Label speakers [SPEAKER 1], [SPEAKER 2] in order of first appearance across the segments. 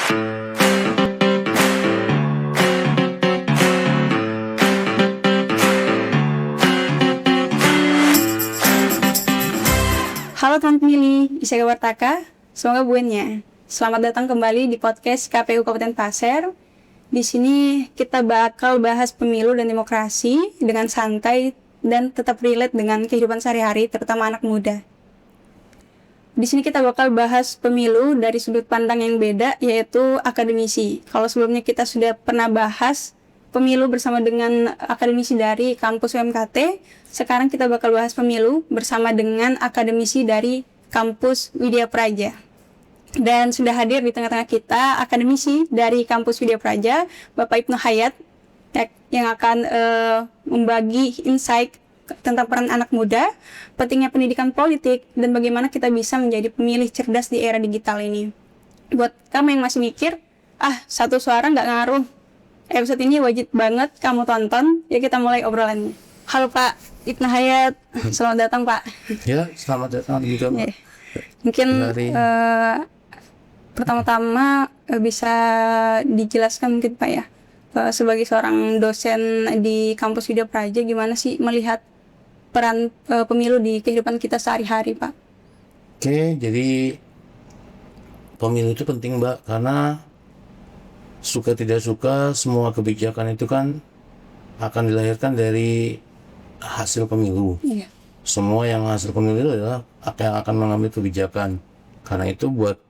[SPEAKER 1] Halo teman pemilih, Isya Wartaka, semoga buennya. Selamat datang kembali di podcast KPU Kabupaten Pasir. Di sini kita bakal bahas pemilu dan demokrasi dengan santai dan tetap relate dengan kehidupan sehari-hari, terutama anak muda. Di sini kita bakal bahas pemilu dari sudut pandang yang beda, yaitu akademisi. Kalau sebelumnya kita sudah pernah bahas pemilu bersama dengan akademisi dari kampus UMKT, sekarang kita bakal bahas pemilu bersama dengan akademisi dari kampus Widya Praja. Dan sudah hadir di tengah-tengah kita akademisi dari kampus Widya Praja, Bapak Ibnu Hayat, yang akan membagi insight tentang peran anak muda, pentingnya pendidikan politik, dan bagaimana kita bisa menjadi pemilih cerdas di era digital ini. Buat kamu yang masih mikir, satu suara nggak ngaruh, episode ini wajib banget kamu tonton. Ya, kita mulai obrolannya. Halo Pak Ibnu Hayat, selamat datang Pak.
[SPEAKER 2] Ya, selamat datang juga Pak.
[SPEAKER 1] Mungkin pertama-tama bisa dijelaskan mungkin Pak ya, sebagai seorang dosen di kampus Widya Praja, gimana sih melihat peran pemilu di kehidupan kita sehari-hari Pak?
[SPEAKER 2] Oke, jadi pemilu itu penting Mbak, karena suka tidak suka semua kebijakan itu kan akan dilahirkan dari hasil pemilu.
[SPEAKER 1] Iya.
[SPEAKER 2] Semua yang hasil pemilu itu adalah yang akan mengambil kebijakan. Karena itu buat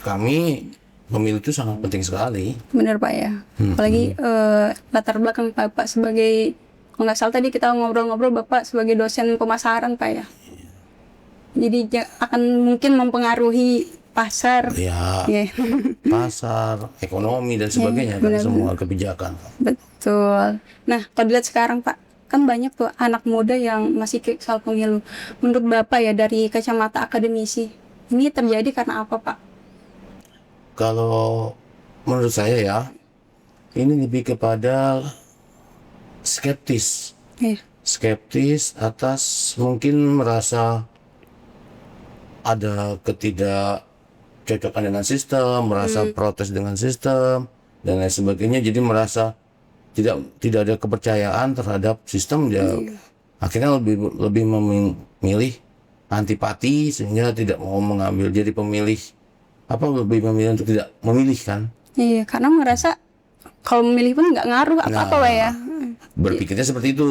[SPEAKER 2] kami pemilu itu sangat penting sekali.
[SPEAKER 1] Benar Pak ya. Apalagi latar belakang Bapak sebagai, kalau nggak salah tadi kita ngobrol-ngobrol, Bapak sebagai dosen pemasaran Pak ya. Jadi akan mungkin mempengaruhi pasar,
[SPEAKER 2] pasar, ekonomi dan sebagainya, kan semua kebijakan.
[SPEAKER 1] Betul. Nah, kalau dilihat sekarang Pak, kan banyak tuh anak muda yang masih soal pemilu. Menurut Bapak ya, dari kacamata akademisi, ini terjadi karena apa Pak?
[SPEAKER 2] Kalau menurut saya ya, ini lebih kepada skeptis. Skeptis atas mungkin merasa ada ketidakcocokan dengan sistem, merasa protes dengan sistem dan lain sebagainya, jadi merasa tidak ada kepercayaan terhadap sistem, akhirnya lebih memilih antipati sehingga tidak mau mengambil, jadi lebih memilih untuk tidak memilih kan.
[SPEAKER 1] Iya, karena merasa kalau memilih pun nggak ngaruh apa-apa Pak ya.
[SPEAKER 2] Berpikirnya seperti itu.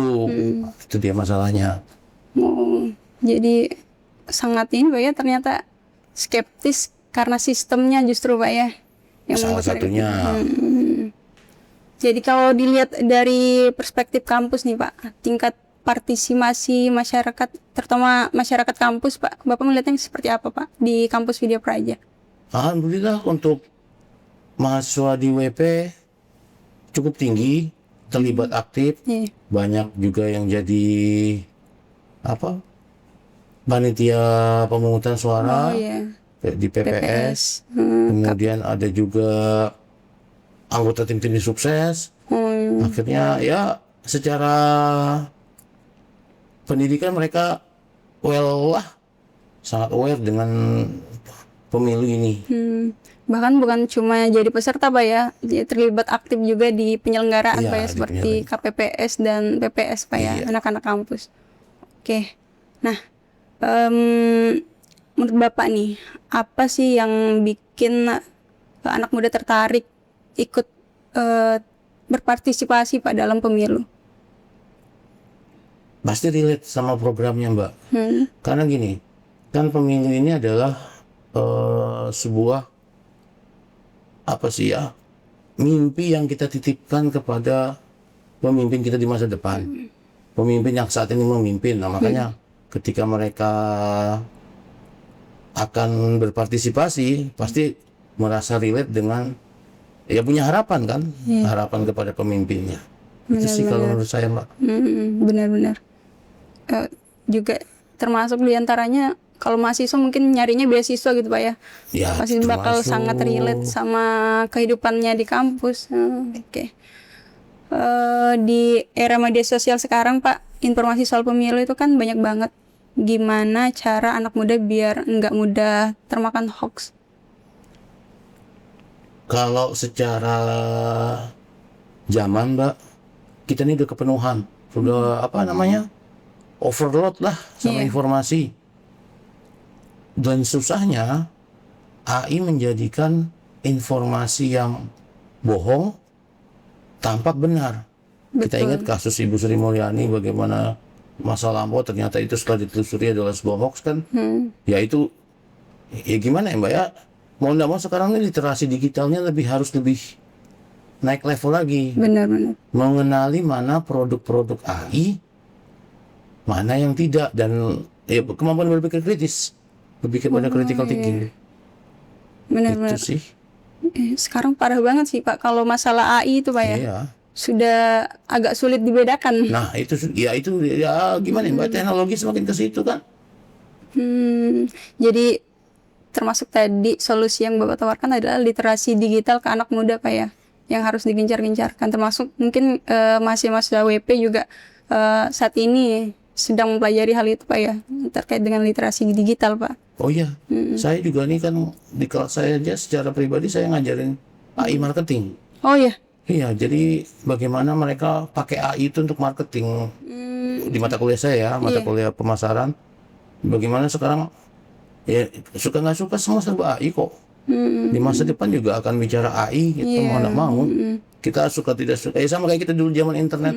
[SPEAKER 2] Itu dia masalahnya.
[SPEAKER 1] Jadi sangat ini Pak ya, ternyata skeptis karena sistemnya justru Pak ya yang
[SPEAKER 2] salah satunya.
[SPEAKER 1] Jadi kalau dilihat dari perspektif kampus nih Pak, tingkat partisipasi masyarakat, terutama masyarakat kampus Pak, Bapak melihatnya seperti apa Pak di kampus Widya Praja?
[SPEAKER 2] Alhamdulillah untuk mahasiswa di WP cukup tinggi, terlibat aktif. Banyak juga yang jadi panitia pemungutan suara di PPS. Kemudian ada juga anggota tim sukses. Akhirnya ya secara pendidikan mereka sangat aware dengan pemilu ini.
[SPEAKER 1] Bahkan bukan cuma jadi peserta Pak ya, dia terlibat aktif juga di penyelenggaraan Pak ya, seperti KPPS dan PPS Pak ya, anak-anak kampus. Oke. Nah, menurut Bapak nih, apa sih yang bikin anak muda tertarik ikut berpartisipasi Pak dalam pemilu?
[SPEAKER 2] Pasti relate sama programnya Mbak. Karena gini, kan pemilu ini adalah sebuah mimpi yang kita titipkan kepada pemimpin kita di masa depan. Pemimpin yang saat ini memimpin. Nah, makanya ketika mereka akan berpartisipasi, pasti merasa relate dengan, punya harapan kan, harapan kepada pemimpinnya. Itu sih kalau menurut saya Mbak.
[SPEAKER 1] Benar-benar. Juga termasuk diantaranya, kalau mahasiswa mungkin nyarinya beasiswa gitu Pak ya. Pasti bakal sangat relate sama kehidupannya di kampus. Di era media sosial sekarang Pak, informasi soal pemilu itu kan banyak banget. Gimana cara anak muda biar nggak mudah termakan hoax?
[SPEAKER 2] Kalau secara zaman, Mbak, kita ini udah kepenuhan, sudah overload lah sama
[SPEAKER 1] Iya.
[SPEAKER 2] informasi. Dan susahnya AI menjadikan informasi yang bohong tampak benar. Kita
[SPEAKER 1] Betul.
[SPEAKER 2] ingat kasus Ibu Sri Mulyani, bagaimana masa lampau ternyata itu setelah ditelusuri adalah sebuah hoax kan. Ya itu, ya gimana ya Mbak ya, mau nggak mau sekarang ini literasi digitalnya harus lebih naik level lagi,
[SPEAKER 1] Benar-benar.
[SPEAKER 2] mengenali mana produk-produk AI, mana yang tidak, dan ya kemampuan berpikir kritis, berpikir pada critical thinking.
[SPEAKER 1] Benar-benar.
[SPEAKER 2] Itu sih.
[SPEAKER 1] Sekarang parah banget sih Pak kalau masalah AI itu Pak ya.
[SPEAKER 2] Iya.
[SPEAKER 1] Sudah agak sulit dibedakan.
[SPEAKER 2] Nah itu ya gimana ya Mbak, teknologi semakin ke situ kan.
[SPEAKER 1] Jadi termasuk tadi solusi yang Bapak tawarkan adalah literasi digital ke anak muda Pak ya, yang harus digencar-gencarkan, termasuk mungkin mahasiswa WP juga saat ini sedang mempelajari hal itu Pak ya, terkait dengan literasi digital Pak.
[SPEAKER 2] Oh iya, saya juga nih kan di kelas saya aja secara pribadi saya ngajarin AI marketing.
[SPEAKER 1] Oh ya.
[SPEAKER 2] Iya, jadi bagaimana mereka pakai AI itu untuk marketing di mata kuliah saya ya, mata kuliah pemasaran. Bagaimana sekarang ya suka nggak suka semua serba AI kok. Di masa depan juga akan bicara AI, gitu mau nggak mau. Kita suka tidak suka, ya sama kayak kita dulu zaman internet.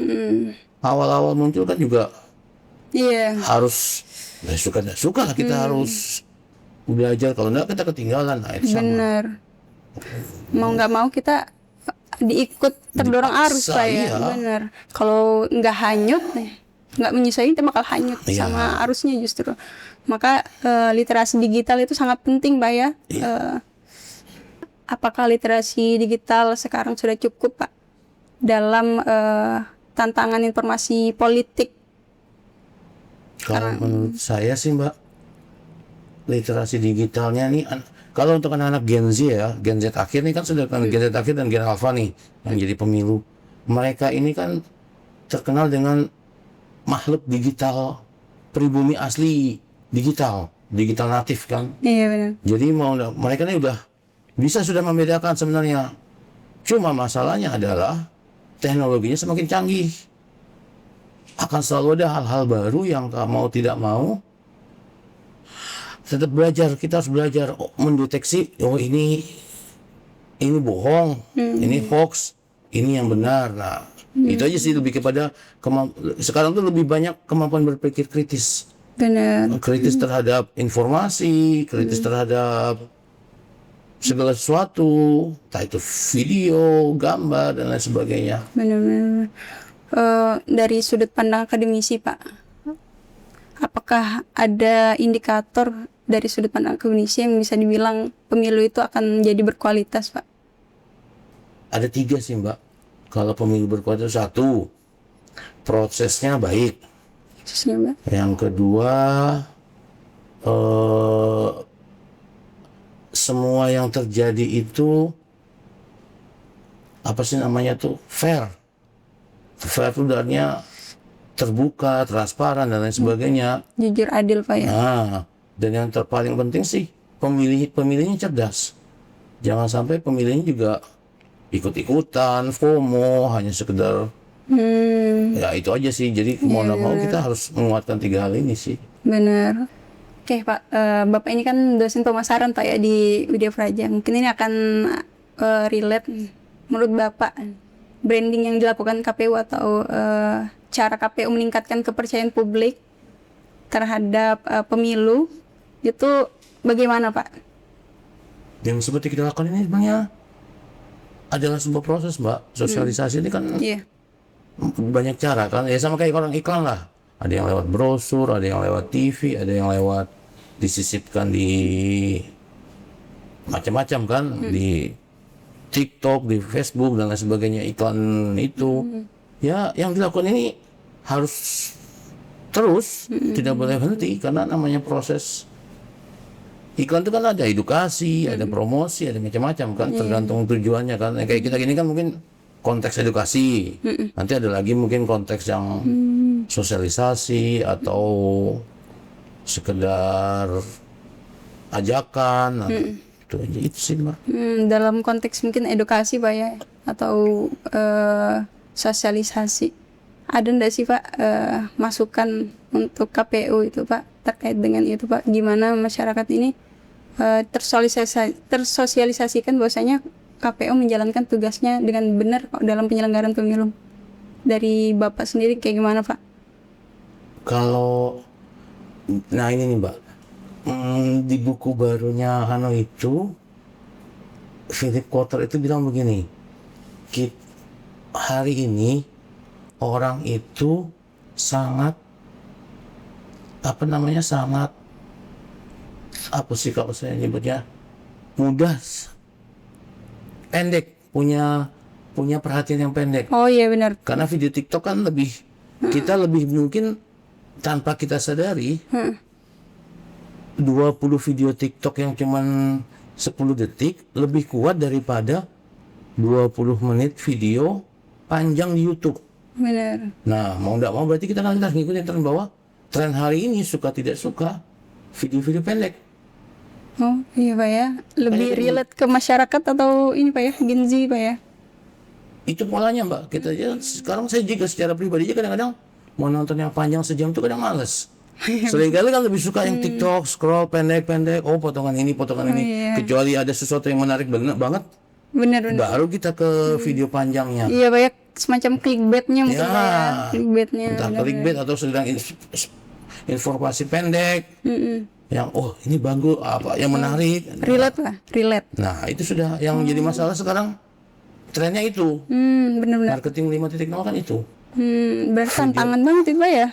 [SPEAKER 2] Awal-awal muncul kan juga harus, ya suka nggak suka lah kita harus belajar, kalau nggak kita ketinggalan. Nah, itu sama.
[SPEAKER 1] Benar. Mau nggak mau kita diikut terdorong arus
[SPEAKER 2] Dipaksa,
[SPEAKER 1] Pak ya.
[SPEAKER 2] iya.
[SPEAKER 1] Benar. Kalau nggak hanyut, nggak menyesuaikan kita bakal hanyut
[SPEAKER 2] Iya.
[SPEAKER 1] sama arusnya justru. Maka literasi digital itu sangat penting Pak ya. Apakah literasi digital sekarang sudah cukup Pak dalam tantangan informasi politik?
[SPEAKER 2] Kalau menurut saya sih Mbak, literasi digitalnya nih, kalau untuk anak-anak Gen Z ya, Gen Z akhir nih kan sudah kan Gen Z akhir dan Gen Alpha nih yang jadi pemilu. Mereka ini kan terkenal dengan makhluk digital, pribumi asli digital natif kan.
[SPEAKER 1] Iya benar.
[SPEAKER 2] Jadi mereka ini sudah membedakan sebenarnya. Cuma masalahnya adalah teknologinya semakin canggih. Akan selalu ada hal-hal baru yang mau tidak mau tetap belajar. Kita harus belajar mendeteksi, ini bohong, ini hoax, ini yang benar. Nah, itu aja sih, lebih kepada sekarang tuh lebih banyak kemampuan berpikir kritis.
[SPEAKER 1] Benar.
[SPEAKER 2] Kritis terhadap informasi, kritis terhadap segala sesuatu, entah itu video, gambar, dan lain sebagainya.
[SPEAKER 1] Benar-benar. Dari sudut pandang akademisi Pak, apakah ada indikator dari sudut pandang akademisi yang bisa dibilang pemilu itu akan jadi berkualitas Pak?
[SPEAKER 2] Ada 3 sih Mbak. Kalau pemilu berkualitas, 1, prosesnya baik.
[SPEAKER 1] Khususnya Mbak.
[SPEAKER 2] Yang kedua, semua yang terjadi itu fair. Fair itu artinya terbuka, transparan, dan lain sebagainya.
[SPEAKER 1] Jujur adil Pak ya.
[SPEAKER 2] Nah, dan yang paling penting sih pemilihnya cerdas. Jangan sampai pemilihnya juga ikut-ikutan, FOMO, hanya sekedar ya itu aja sih. Jadi mau nggak mau kita harus menguatkan 3 hal ini sih.
[SPEAKER 1] Benar. Oke Pak, Bapak ini kan dosen pemasaran Pak ya di Widya Praja. Mungkin ini akan relate. Menurut Bapak, branding yang dilakukan KPU atau cara KPU meningkatkan kepercayaan publik terhadap pemilu itu bagaimana Pak?
[SPEAKER 2] Yang seperti kita lakukan ini sebenarnya adalah sebuah proses Mbak. Sosialisasi ini kan banyak cara kan, ya sama kayak orang iklan lah. Ada yang lewat brosur, ada yang lewat TV, ada yang lewat disisipkan di macam-macam kan, di TikTok, di Facebook, dan lain sebagainya, iklan itu. Ya yang dilakukan ini harus terus, tidak boleh berhenti, karena namanya proses iklan itu kan ada edukasi, ada promosi, ada macam-macam kan, tergantung tujuannya kan. Kayak kita gini kan mungkin konteks edukasi, nanti ada lagi mungkin konteks yang sosialisasi atau sekedar ajakan. Itu aja itu sih Mbak.
[SPEAKER 1] Dalam konteks mungkin edukasi Pak ya, atau sosialisasi, ada nggak sih Pak masukan untuk KPU itu Pak terkait dengan itu Pak, gimana masyarakat ini tersosialisasikan bahwasanya KPU menjalankan tugasnya dengan benar Pak dalam penyelenggaraan pemilu. Dari Bapak sendiri kayak gimana Pak?
[SPEAKER 2] Kalau nah ini nih Mbak, di buku barunya itu Philip Kotler itu bilang begini, hari ini orang itu sangat sangat apa sih kalau saya nyebutnya, mudah pendek, punya perhatian yang pendek.
[SPEAKER 1] Oh iya benar.
[SPEAKER 2] Karena video TikTok kan kita lebih mungkin tanpa kita sadari 20 video TikTok yang cuman 10 detik lebih kuat daripada 20 menit video panjang di YouTube.
[SPEAKER 1] Benar.
[SPEAKER 2] Nah, mau nggak mau berarti kita harus ngikutin tren bahwa tren hari ini suka tidak suka video-video pendek.
[SPEAKER 1] Oh iya Pak ya, lebih relate ke masyarakat atau ini Pak ya, Gen Z Pak ya?
[SPEAKER 2] Itu polanya Mbak. Kita aja sekarang saya juga secara pribadi aja kadang-kadang mau nonton yang panjang sejam itu kadang males. Seringkali kan lebih suka yang TikTok, scroll pendek-pendek, potongan ini.
[SPEAKER 1] Iya.
[SPEAKER 2] Kecuali ada sesuatu yang menarik banget,
[SPEAKER 1] Benar.
[SPEAKER 2] baru kita ke video panjangnya.
[SPEAKER 1] Iya Pak ya, semacam clickbaitnya mungkin
[SPEAKER 2] Ya,
[SPEAKER 1] Pak ya, clickbaitnya.
[SPEAKER 2] Entah clickbait atau sedang informasi pendek. Yang ini bagus, apa yang menarik.
[SPEAKER 1] Relate lah, relate.
[SPEAKER 2] Nah, itu sudah yang jadi masalah sekarang. Trennya itu.
[SPEAKER 1] Benar-benar.
[SPEAKER 2] Marketing 5.0 kan itu.
[SPEAKER 1] Berarti tantangan banget itu Pak ya.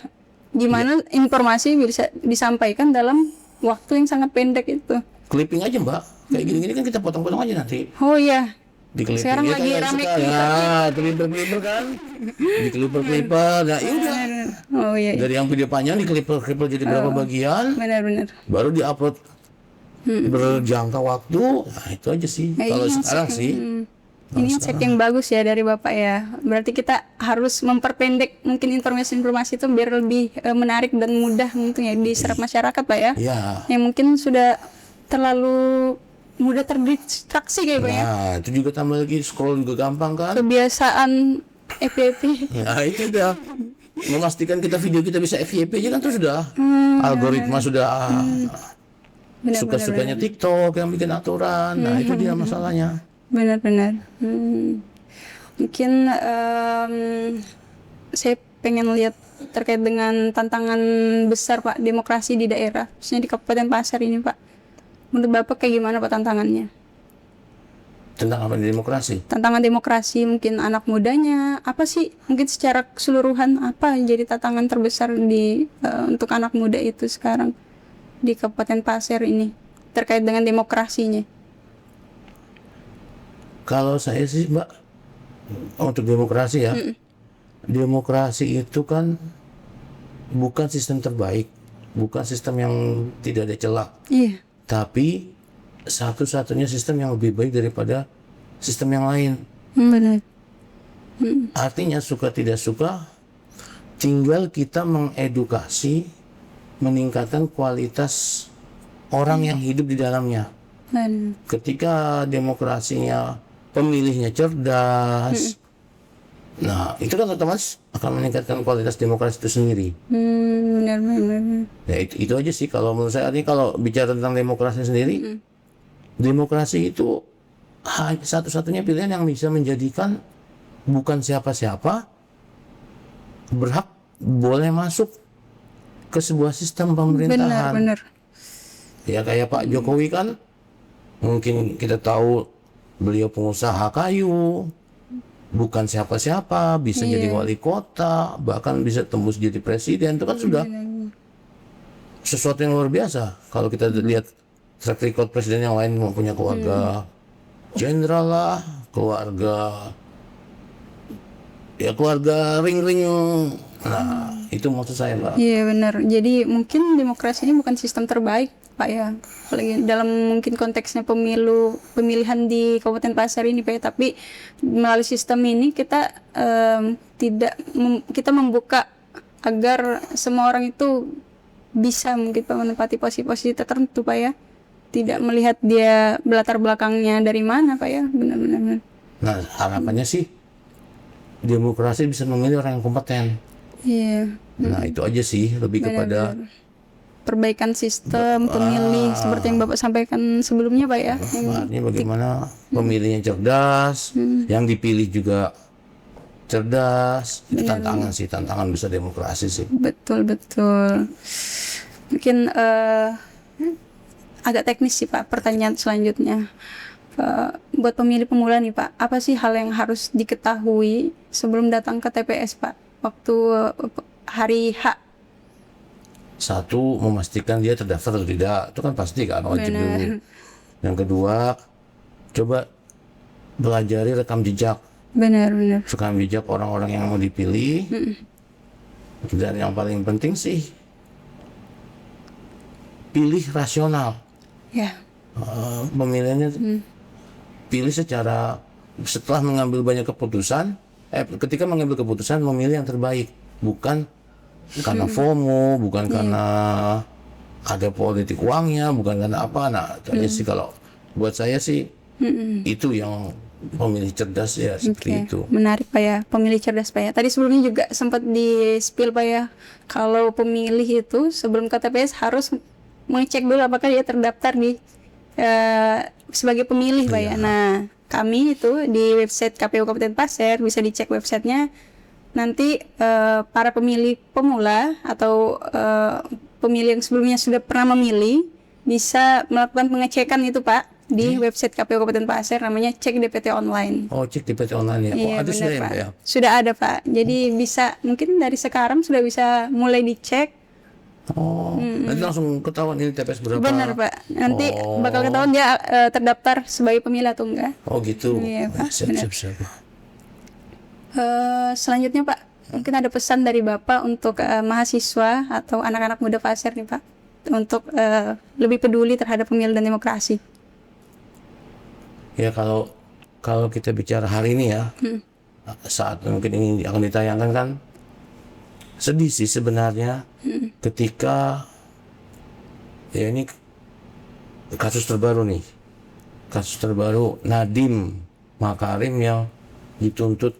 [SPEAKER 1] Gimana informasi bisa disampaikan dalam waktu yang sangat pendek itu.
[SPEAKER 2] Clipping aja Mbak. Kayak gini-gini kan kita potong-potong aja nanti.
[SPEAKER 1] Oh iya.
[SPEAKER 2] Di clipping.
[SPEAKER 1] Sekarang
[SPEAKER 2] Ya,
[SPEAKER 1] lagi
[SPEAKER 2] kan
[SPEAKER 1] rame
[SPEAKER 2] suka. Ya, clipper kan. Di clipper. Nah, ya udah.
[SPEAKER 1] Oh iya.
[SPEAKER 2] Dari yang video panjang di clipper jadi berapa bagian,
[SPEAKER 1] Benar-benar.
[SPEAKER 2] baru di-upload berjangka waktu. Nah, itu aja sih. Kalau sekarang sih.
[SPEAKER 1] Ini insight yang bagus ya dari Bapak ya. Berarti kita harus memperpendek mungkin informasi-informasi itu biar lebih menarik dan mudah mungkin ya diserap masyarakat Pak ya.
[SPEAKER 2] Ya.
[SPEAKER 1] Yang mungkin sudah terlalu mudah terdistraksi kayak Pak ya.
[SPEAKER 2] Nah, itu juga tambah lagi scroll juga gampang kan.
[SPEAKER 1] Kebiasaan FYP.
[SPEAKER 2] Nah, itu udah memastikan video kita bisa FYP aja kan tuh sudah. Algoritma sudah suka-sukanya TikTok yang bikin aturan. Nah, itu dia masalahnya.
[SPEAKER 1] Benar-benar. Mungkin saya pengen lihat terkait dengan tantangan besar Pak demokrasi di daerah, khususnya di Kabupaten Pasar ini Pak. Menurut Bapak kayak gimana Pak tantangannya?
[SPEAKER 2] Tentang apa demokrasi?
[SPEAKER 1] Tantangan demokrasi mungkin anak mudanya, apa sih mungkin secara keseluruhan apa yang jadi tantangan terbesar untuk anak muda itu sekarang di Kabupaten Pasir ini terkait dengan demokrasinya?
[SPEAKER 2] Kalau saya sih Mbak, untuk demokrasi ya, demokrasi itu kan bukan sistem terbaik, bukan sistem yang tidak ada celah, tapi satu-satunya sistem yang lebih baik daripada sistem yang lain.
[SPEAKER 1] Benar.
[SPEAKER 2] Artinya suka tidak suka, tinggal kita mengedukasi, meningkatkan kualitas orang yang hidup di dalamnya. Ketika demokrasinya pemilihnya cerdas, nah itu kan otomatis akan meningkatkan kualitas demokrasi itu sendiri.
[SPEAKER 1] Benar.
[SPEAKER 2] Ya itu aja sih kalau menurut saya. Artinya kalau bicara tentang demokrasi sendiri, demokrasi itu satu-satunya pilihan yang bisa menjadikan bukan siapa-siapa berhak boleh masuk ke sebuah sistem pemerintahan.
[SPEAKER 1] Benar.
[SPEAKER 2] Ya kayak Pak Jokowi kan, mungkin kita tahu beliau pengusaha kayu, bukan siapa-siapa, bisa jadi wali kota, bahkan bisa tembus jadi presiden. Itu kan sudah sesuatu yang luar biasa. Kalau kita lihat track record presiden yang lain, mempunyai keluarga jenderal lah, keluarga ring-ring. Nah, itu maksud saya Mbak.
[SPEAKER 1] Iya benar. Jadi mungkin demokrasi ini bukan sistem terbaik Pak ya, apalagi dalam mungkin konteksnya pemilihan di Kabupaten Pasar ini Pak ya. Tapi melalui sistem ini kita kita membuka agar semua orang itu bisa mungkin Pak menempati posisi-posisi tertentu Pak ya. tidak melihat dia latar belakangnya dari mana Pak ya, benar-benar.
[SPEAKER 2] Nah, harapannya sih demokrasi bisa memilih orang yang kompeten.
[SPEAKER 1] Iya,
[SPEAKER 2] Nah, itu aja sih, lebih kepada
[SPEAKER 1] perbaikan sistem pemilih seperti yang Bapak sampaikan sebelumnya Pak ya.
[SPEAKER 2] artinya bagaimana pemilihnya cerdas, yang dipilih juga cerdas. Itu tantangan sih, tantangan bisa demokrasi sih.
[SPEAKER 1] Betul. Mungkin agak teknis sih Pak pertanyaan selanjutnya. Buat pemilih pemula nih Pak, apa sih hal yang harus diketahui sebelum datang ke TPS Pak waktu hari H?
[SPEAKER 2] Satu, memastikan dia terdaftar atau tidak, itu kan pasti kan wajib dulu. Yang kedua, coba belajari rekam jejak
[SPEAKER 1] Benar.
[SPEAKER 2] orang-orang yang mau dipilih. Dan yang paling penting sih, pilih rasional.
[SPEAKER 1] Ya.
[SPEAKER 2] Pemilihannya pilih setelah mengambil banyak keputusan, ketika mengambil keputusan memilih yang terbaik, bukan karena FOMO, bukan karena ada politik uangnya, bukan karena apa. Nah, itu aja sih kalau buat saya sih itu yang pemilih cerdas ya, seperti itu.
[SPEAKER 1] Menarik Pak ya, pemilih cerdas Pak ya. Tadi sebelumnya juga sempat di-spill Pak ya, kalau pemilih itu sebelum ke TPS harus mengecek dulu apakah dia terdaftar di sebagai pemilih Pak ya. Nah, kami itu di website KPU Kabupaten Pasir, bisa dicek websitenya. Nanti para pemilih pemula atau pemilih yang sebelumnya sudah pernah memilih bisa melakukan pengecekan itu Pak di website KPU Kabupaten Pasir, namanya Cek DPT Online.
[SPEAKER 2] Oh, cek DPT online ya.
[SPEAKER 1] Iya,
[SPEAKER 2] Ada sudah
[SPEAKER 1] benar,
[SPEAKER 2] ya,
[SPEAKER 1] Pak.
[SPEAKER 2] Pak, ya?
[SPEAKER 1] Sudah ada Pak. Jadi bisa mungkin dari sekarang sudah bisa mulai dicek.
[SPEAKER 2] Nanti langsung ketahuan ini TPS berapa.
[SPEAKER 1] Benar Pak. Nanti bakal ketahuan dia terdaftar sebagai pemilih atau enggak.
[SPEAKER 2] Oh gitu.
[SPEAKER 1] Iya, Pak.
[SPEAKER 2] Siap.
[SPEAKER 1] Selanjutnya Pak, mungkin ada pesan dari Bapak untuk mahasiswa atau anak-anak muda Pasir nih Pak, untuk lebih peduli terhadap pemilu dan demokrasi.
[SPEAKER 2] Ya, kalau kita bicara hari ini ya, saat mungkin ini akan ditayangkan kan, sedih sih sebenarnya ketika ya ini kasus terbaru Nadiem Makarim yang dituntut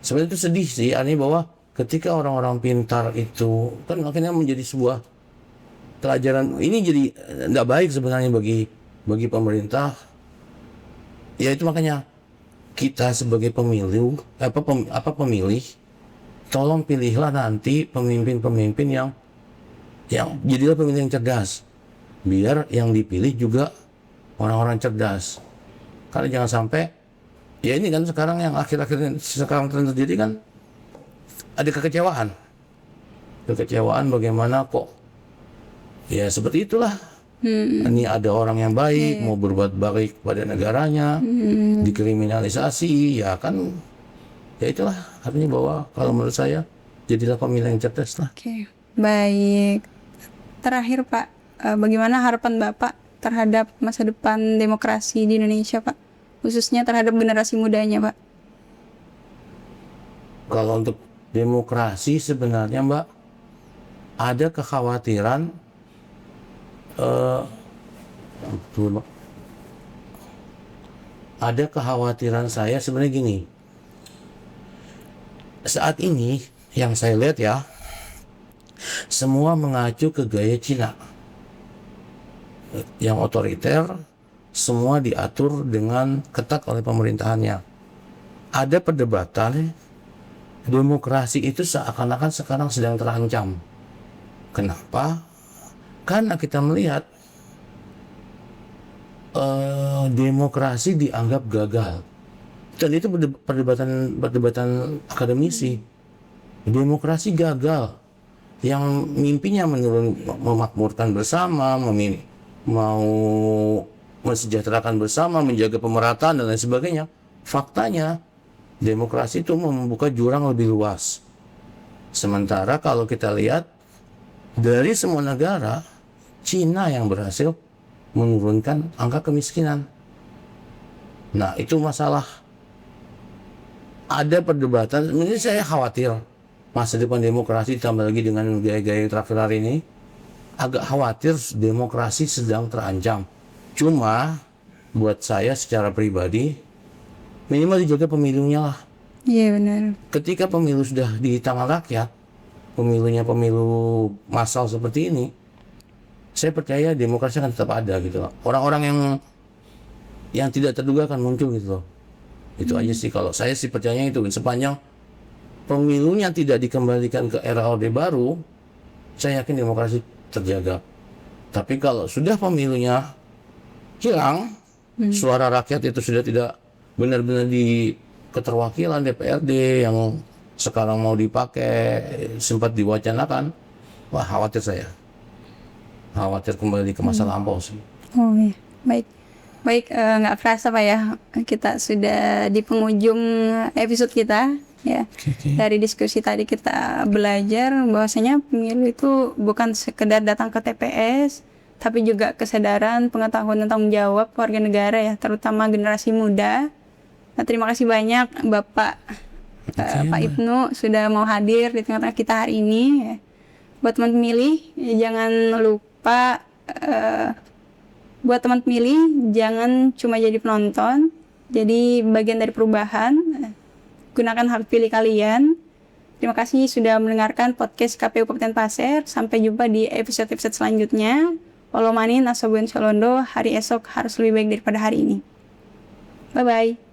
[SPEAKER 2] sebenarnya itu sedih sih, artinya bahwa ketika orang-orang pintar itu kan akhirnya menjadi sebuah pelajaran. Ini jadi tidak baik sebenarnya bagi pemerintah. Ya itu makanya kita sebagai pemilih, tolong pilihlah nanti pemimpin-pemimpin yang jadilah pemilih yang cerdas, biar yang dipilih juga orang-orang cerdas. Karena jangan sampai ya ini kan sekarang yang akhir-akhir sekarang terjadi kan, ada kekecewaan bagaimana kok ya seperti itulah. Ini ada orang yang baik mau berbuat baik pada negaranya, dikriminalisasi, ya kan, ya itulah artinya bahwa kalau menurut saya jadilah pemilih yang cerdas lah.
[SPEAKER 1] Oke, baik. Terakhir Pak, bagaimana harapan Bapak terhadap masa depan demokrasi di Indonesia Pak, khususnya terhadap generasi mudanya Pak?
[SPEAKER 2] Kalau untuk demokrasi sebenarnya Mbak, ada kekhawatiran saya sebenarnya gini. Saat ini yang saya lihat ya, semua mengacu ke gaya Cina yang otoriter, semua diatur dengan ketat oleh pemerintahannya. Ada perdebatan demokrasi itu seakan-akan sekarang sedang terancam. Kenapa? Karena kita melihat demokrasi dianggap gagal, dan itu perdebatan akademisi. Demokrasi gagal, yang mimpinya memakmurkan bersama, mau mensejahterakan bersama, menjaga pemerataan dan lain sebagainya. Faktanya demokrasi itu membuka jurang lebih luas. Sementara kalau kita lihat dari semua negara, Cina yang berhasil menurunkan angka kemiskinan. Nah, itu masalah. Ada perdebatan, ini saya khawatir masa depan demokrasi ditambah lagi dengan gaya-gaya terakhir hari ini agak khawatir demokrasi sedang terancam. Cuma buat saya secara pribadi, minimal dijaga pemilunya lah.
[SPEAKER 1] Iya benar.
[SPEAKER 2] Ketika pemilu sudah di tangan rakyat, pemilunya pemilu massal seperti ini, saya percaya demokrasi akan tetap ada gitu loh. Orang-orang yang tidak terduga akan muncul gitu loh. Itu aja sih, kalau saya sih percayanya itu. Sepanjang pemilunya tidak dikembalikan ke era Orde Baru, saya yakin demokrasi terjaga. Tapi kalau sudah pemilunya hilang, suara rakyat itu sudah tidak benar-benar di keterwakilan DPRD yang sekarang mau dipakai, sempat diwacanakan, wah khawatir saya. Khawatir kembali ke masa lampau sih.
[SPEAKER 1] Oh iya, baik, nggak kerasa Pak ya, kita sudah di penghujung episode kita ya. Dari diskusi tadi kita belajar bahwasanya pemilu itu bukan sekedar datang ke TPS, tapi juga kesadaran, pengetahuan dan tanggung jawab warga negara ya, terutama generasi muda. Nah, terima kasih banyak Bapak Pak Ibnu sudah mau hadir di tengah-tengah kita hari ini ya. Buat teman pemilih, jangan lupa buat teman pemilih, jangan cuma jadi penonton, jadi bagian dari perubahan. Gunakan hak pilih kalian. Terima kasih sudah mendengarkan podcast KPU Kabupaten Pasir. Sampai jumpa di episode-episode selanjutnya. Walau manin asobuen solondo, hari esok harus lebih baik daripada hari ini. Bye-bye.